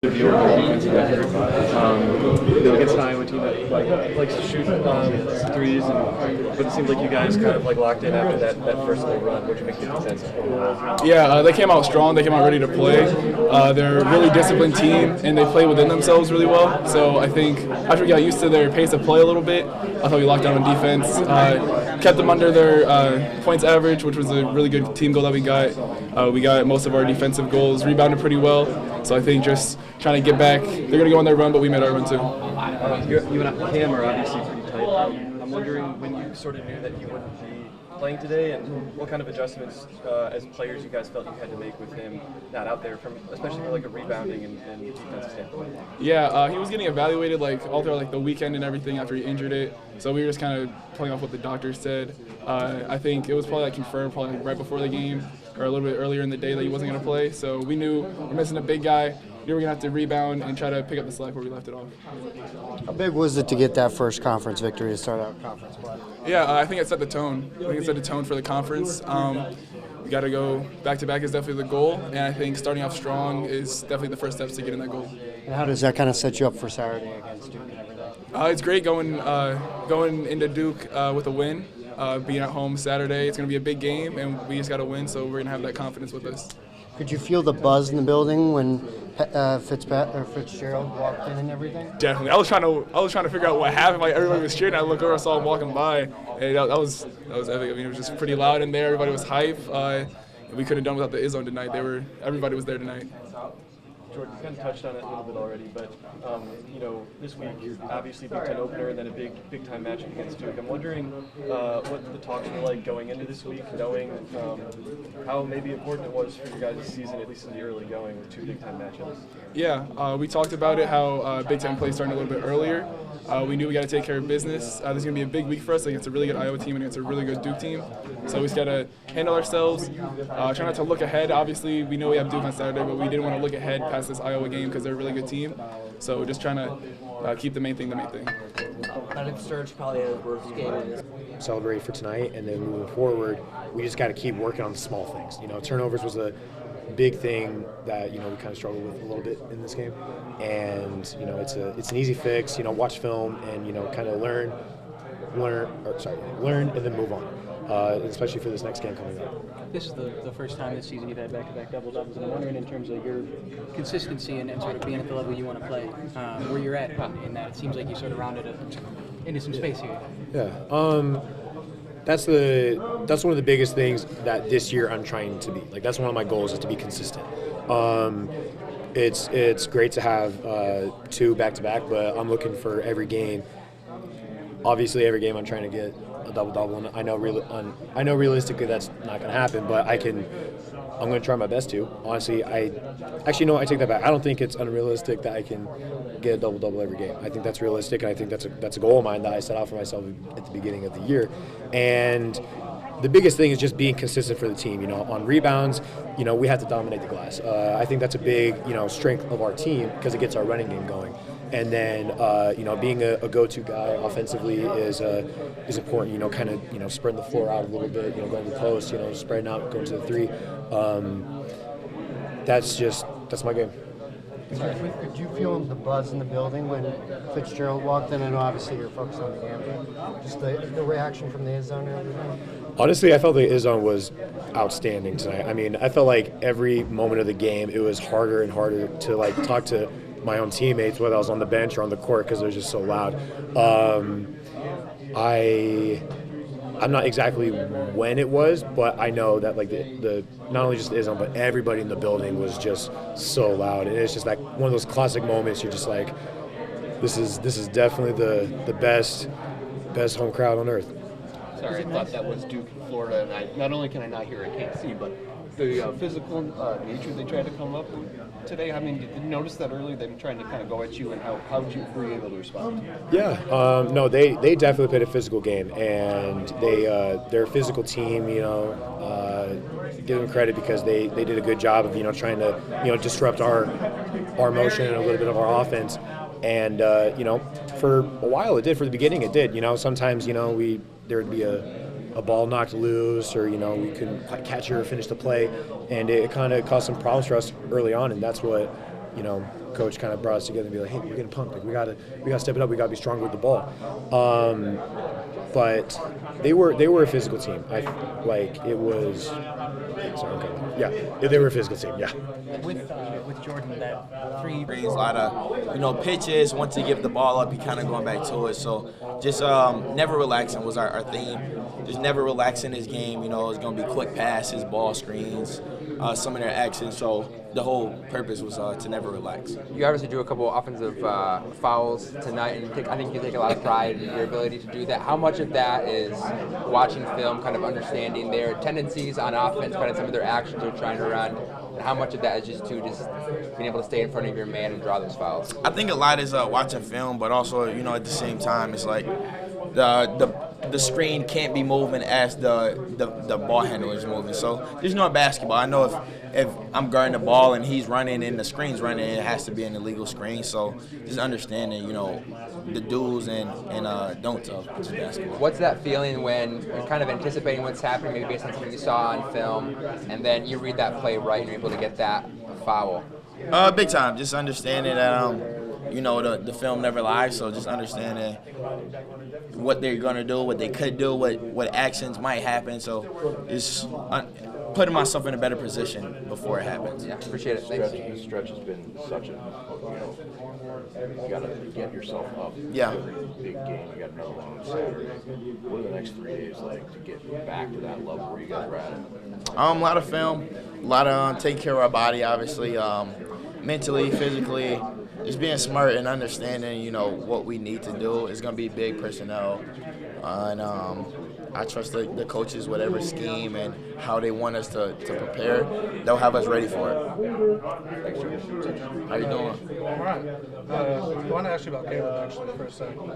View of the defensive effort. Against an Iowa team that likes to shoot threes, but it seems like you guys kind of locked in after that first little run. What do you make of the defense? Yeah, they came out strong. They came out ready to play. They're a really disciplined team, and they play within themselves really well. So I think after we got used to their pace of play a little bit, I thought we locked down on defense. Kept them under their points average, which was a really good team goal that we got. We got most of our defensive goals, rebounded pretty well. So I think just trying to get back. They're going to go on their run, but we made our run too. You and Cam are obviously pretty tight. I'm wondering when you sort of knew that you wouldn't be playing today, and what kind of adjustments as players you guys felt you had to make with him not out there, especially from a rebounding and defensive standpoint. Yeah, he was getting evaluated all throughout the weekend and everything after he injured it. So we were just kind of playing off what the doctor said. I think it was probably confirmed right before the game or a little bit earlier in the day that he wasn't going to play. So we knew we're missing a big guy. We were going to have to rebound and try to pick up the slack where we left it off. How big was it to get that first conference victory to start out conference play? Yeah, I think it set the tone. I think it set the tone for the conference. We got to go back-to-back is definitely the goal, and I think starting off strong is definitely the first steps to getting that goal. And how does that kind of set you up for Saturday against Duke and everything? It's great going into Duke with a win. Being at home Saturday, it's going to be a big game, and we just got to win, so we're going to have that confidence with us. Could you feel the buzz in the building when Fitzgerald walked in and everything? Definitely. I was trying to figure out what happened. Everybody was cheering. I looked over, I saw him walking by, and that was epic. I mean, it was just pretty loud in there. Everybody was hype. We couldn't have done without the Izzone tonight. Everybody was there tonight. Jordan, you kind of touched on it a little bit already, but this week, obviously Big Ten opener and then a big time matchup against Duke. I'm wondering what the talks were like going into this week, knowing how maybe important it was for you guys' season, at least in the early going, with two big time matchups. Yeah, we talked about it, how Big Ten play starting a little bit earlier. We knew we got to take care of business. This is going to be a big week for us against a really good Iowa team and against a really good Duke team. So we just got to handle ourselves, try not to look ahead. Obviously, we know we have Duke on Saturday, but we didn't want to look ahead past this Iowa game because they're a really good team. So just trying to keep the main thing the main thing. I think Sturge probably had his worst game. Celebrate for tonight, and then moving forward, we just got to keep working on the small things. Turnovers was a big thing that we kind of struggled with a little bit in this game, and it's an easy fix. Watch film and kind of learn and then move on. Especially for this next game coming up. This is the first time this season you've had back-to-back double-doubles, and I'm wondering in terms of your consistency and sort of being at the level you want to play, where you're at in that. It seems like you sort of rounded it into some space here. Yeah. That's one of the biggest things that this year I'm trying to be. That's one of my goals is to be consistent. It's great to have two back-to-back, but I'm looking for every game. Obviously, every game I'm trying to get a double-double, and I know realistically that's not going to happen, but I'm going to try my best to. Honestly, I take that back. I don't think it's unrealistic that I can get a double-double every game. I think that's realistic, and I think that's a goal of mine that I set out for myself at the beginning of the year. And the biggest thing is just being consistent for the team. On rebounds, we have to dominate the glass. I think that's a big, strength of our team because it gets our running game going. And then, being a go-to guy offensively is important. Kind of spreading the floor out a little bit. Going to the post. Spreading out, going to the three. That's my game. Did you feel the buzz in the building when Fitzgerald walked in? I know obviously you're focused on the game, but just the reaction from the Izzone and everything? Honestly, I felt the Izzone was outstanding tonight. I mean, I felt like every moment of the game, it was harder and harder to talk to my own teammates, whether I was on the bench or on the court, because it was just so loud. I'm not exactly when it was, but I know that the not only just Izzone, but everybody in the building was just so loud, and it's just one of those classic moments. You're just like, this is definitely the best home crowd on earth. Sorry, I thought that was Duke, Florida, and not only can I not hear, I can't see, but the physical nature they tried to come up with today. I mean, did you notice that earlier? Them trying to kind of go at you, and how were you able to respond? Yeah, no, they definitely played a physical game, and they're a physical team. Give them credit because they did a good job of trying to disrupt our motion and a little bit of our offense. And for a while it did. For the beginning it did. Sometimes there would be a ball knocked loose, or we couldn't quite catch it or finish the play, and it kind of caused some problems for us early on, and that's what coach kind of brought us together and be like, hey, we're getting pumped. Like we gotta step it up. We gotta be stronger with the ball. But they were a physical team. It was. Sorry, okay. Yeah, they were a physical team. Yeah. With Jordan, that three. A lot of pitches. Once you give the ball up, you kind of going back to it. So just never relaxing was our theme. Just never relaxing this game. It's going to be quick passes, ball screens, some of their actions. So the whole purpose was to never relax. You obviously drew a couple offensive fouls tonight, and I think you take a lot of pride in your ability to do that. How much of that is watching film, kind of understanding their tendencies on offense, kind of some of their actions they're trying to run, and how much of that is just being able to stay in front of your man and draw those fouls? I think a lot is watching film, but also at the same time it's like the screen can't be moving as the ball handler is moving. So there's no basketball. I know if I'm guarding the ball and he's running and the screen's running, it has to be an illegal screen. So just understanding, the do's and don'ts of basketball. What's that feeling when you're kind of anticipating what's happening, maybe based on something you saw on film, and then you read that play right and you're able to get that foul? Big time. Just understanding that the film never lies. So just understanding what they're gonna do, what they could do, what actions might happen. So just putting myself in a better position before it happens. Yeah, appreciate it. Thanks. This stretch has been such a, you got to get yourself up. Yeah. Every big game, you got another one on Saturday. What are the next 3 days like to get back to that level where you guys are at? A lot of film, a lot of taking care of our body, obviously, mentally, physically, just being smart and understanding, what we need to do. It's going to be big personnel, and I trust the coaches, whatever scheme and how they want us to prepare, they'll have us ready for it. Thanks, Jordan. How you doing? All right. I want to ask you about Caleb actually for a second.